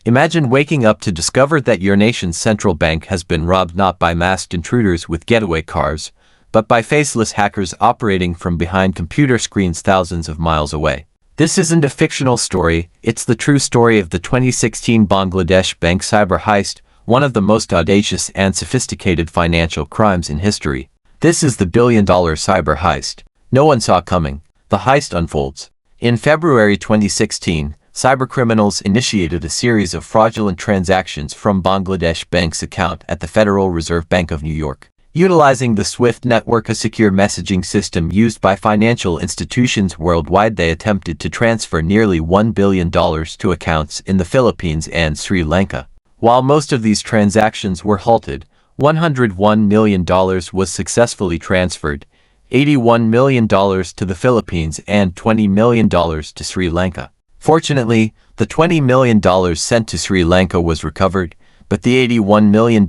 Imagine waking up to discover that your nation's central bank has been robbed not by masked intruders with getaway cars, but by faceless hackers operating from behind computer screens thousands of miles away. This isn't a fictional story, it's the true story of the 2016 Bangladesh bank cyber heist, one of the most audacious and sophisticated financial crimes in history. This is the billion-dollar cyber heist. No one saw coming. The heist unfolds. In February 2016, cybercriminals initiated a series of fraudulent transactions from Bangladesh Bank's account at the Federal Reserve Bank of New York. Utilizing the SWIFT network, a secure messaging system used by financial institutions worldwide, they attempted to transfer nearly $1 billion to accounts in the Philippines and Sri Lanka. While most of these transactions were halted, $101 million was successfully transferred, $81 million to the Philippines and $20 million to Sri Lanka. Fortunately, the $20 million sent to Sri Lanka was recovered, but the $81 million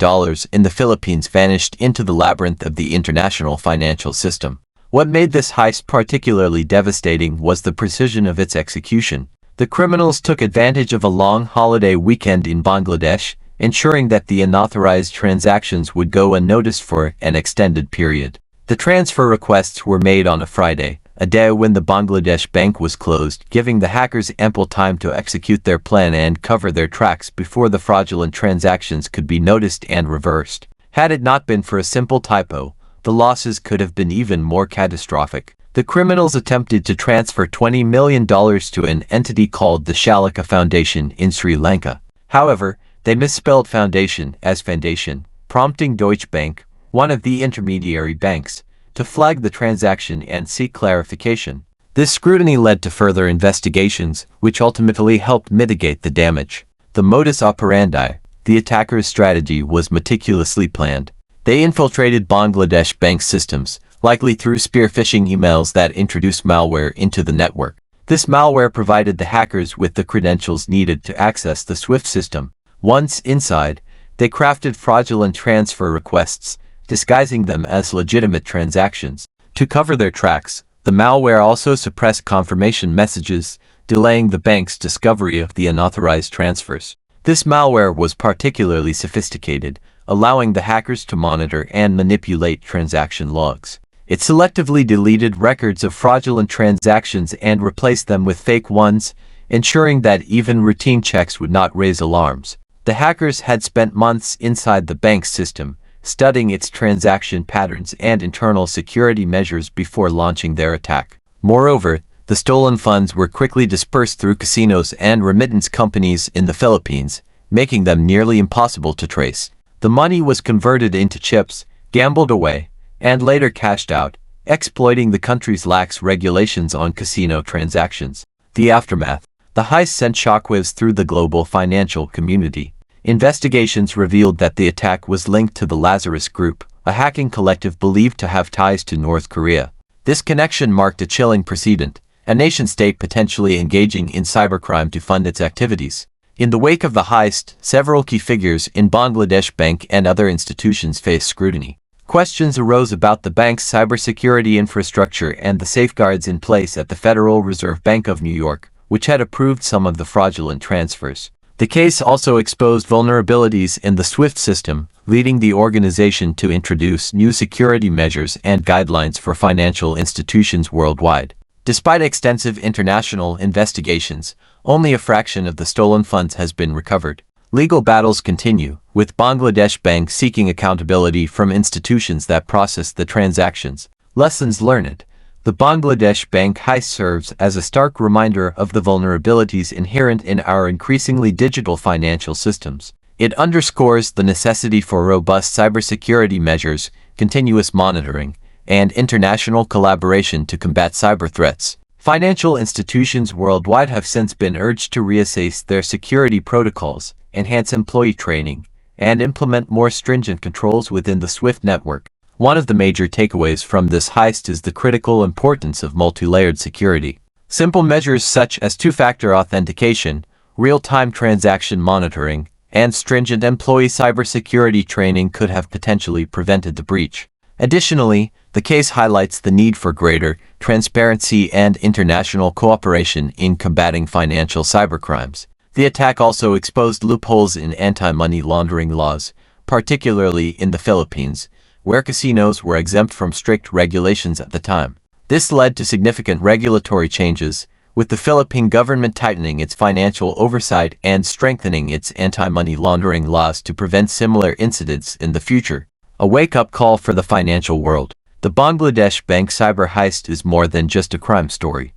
in the Philippines vanished into the labyrinth of the international financial system. What made this heist particularly devastating was the precision of its execution. The criminals took advantage of a long holiday weekend in Bangladesh, ensuring that the unauthorized transactions would go unnoticed for an extended period. The transfer requests were made on a Friday, a day when the Bangladesh bank was closed, giving the hackers ample time to execute their plan and cover their tracks before the fraudulent transactions could be noticed and reversed. Had it not been for a simple typo, the losses could have been even more catastrophic. The criminals attempted to transfer $20 million to an entity called the Shalika Foundation in Sri Lanka. However, they misspelled foundation as foundation, prompting Deutsche Bank, one of the intermediary banks, to flag the transaction and seek clarification. This scrutiny led to further investigations, which ultimately helped mitigate the damage. The modus operandi, the attackers' strategy, was meticulously planned. They infiltrated Bangladesh bank systems, likely through spear phishing emails that introduced malware into the network. This malware provided the hackers with the credentials needed to access the SWIFT system. Once inside, they crafted fraudulent transfer requests, disguising them as legitimate transactions. To cover their tracks, the malware also suppressed confirmation messages, delaying the bank's discovery of the unauthorized transfers. This malware was particularly sophisticated, allowing the hackers to monitor and manipulate transaction logs. It selectively deleted records of fraudulent transactions and replaced them with fake ones, ensuring that even routine checks would not raise alarms. The hackers had spent months inside the bank's system, studying its transaction patterns and internal security measures before launching their attack. Moreover, the stolen funds were quickly dispersed through casinos and remittance companies in the Philippines, making them nearly impossible to trace. The money was converted into chips, gambled away, and later cashed out, exploiting the country's lax regulations on casino transactions. The aftermath. The heist sent shockwaves through the global financial community. Investigations revealed that the attack was linked to the Lazarus Group, a hacking collective believed to have ties to North Korea. This connection marked a chilling precedent, a nation-state potentially engaging in cybercrime to fund its activities. In the wake of the heist, several key figures in Bangladesh Bank and other institutions faced scrutiny. Questions arose about the bank's cybersecurity infrastructure and the safeguards in place at the Federal Reserve Bank of New York, which had approved some of the fraudulent transfers. The case also exposed vulnerabilities in the SWIFT system, leading the organization to introduce new security measures and guidelines for financial institutions worldwide. Despite extensive international investigations, only a fraction of the stolen funds has been recovered. Legal battles continue, with Bangladesh Bank seeking accountability from institutions that processed the transactions. Lessons learned. The Bangladesh Bank heist serves as a stark reminder of the vulnerabilities inherent in our increasingly digital financial systems. It underscores the necessity for robust cybersecurity measures, continuous monitoring, and international collaboration to combat cyber threats. Financial institutions worldwide have since been urged to reassess their security protocols, enhance employee training, and implement more stringent controls within the SWIFT network. One of the major takeaways from this heist is the critical importance of multi-layered security. Simple measures such as two-factor authentication, real-time transaction monitoring, and stringent employee cybersecurity training could have potentially prevented the breach. Additionally, the case highlights the need for greater transparency and international cooperation in combating financial cybercrimes. The attack also exposed loopholes in anti-money laundering laws, particularly in the Philippines, where casinos were exempt from strict regulations at the time. This led to significant regulatory changes, with the Philippine government tightening its financial oversight and strengthening its anti-money laundering laws to prevent similar incidents in the future. A wake-up call for the financial world. The Bangladesh bank cyber heist is more than just a crime story.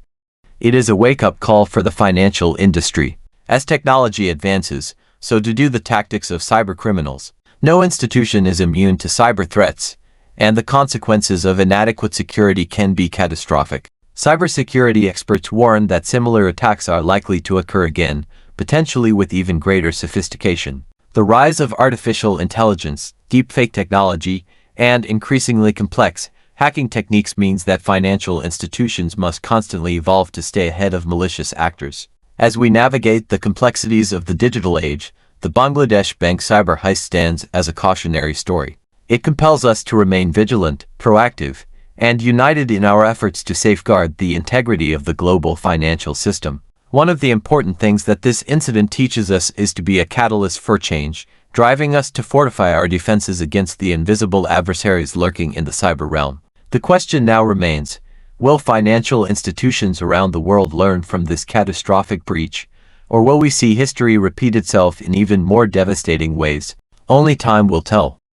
It is a wake-up call for the financial industry. As technology advances, so do the tactics of cybercriminals. No institution is immune to cyber threats, and the consequences of inadequate security can be catastrophic. Cybersecurity experts warn that similar attacks are likely to occur again, potentially with even greater sophistication. The rise of artificial intelligence, deepfake technology, and increasingly complex hacking techniques means that financial institutions must constantly evolve to stay ahead of malicious actors. As we navigate the complexities of the digital age, the Bangladesh bank cyber heist stands as a cautionary story. It compels us to remain vigilant, proactive, and united in our efforts to safeguard the integrity of the global financial system. One of the important things that this incident teaches us is to be a catalyst for change, driving us to fortify our defenses against the invisible adversaries lurking in the cyber realm. The question now remains, will financial institutions around the world learn from this catastrophic breach, or will we see history repeat itself in even more devastating ways? Only time will tell.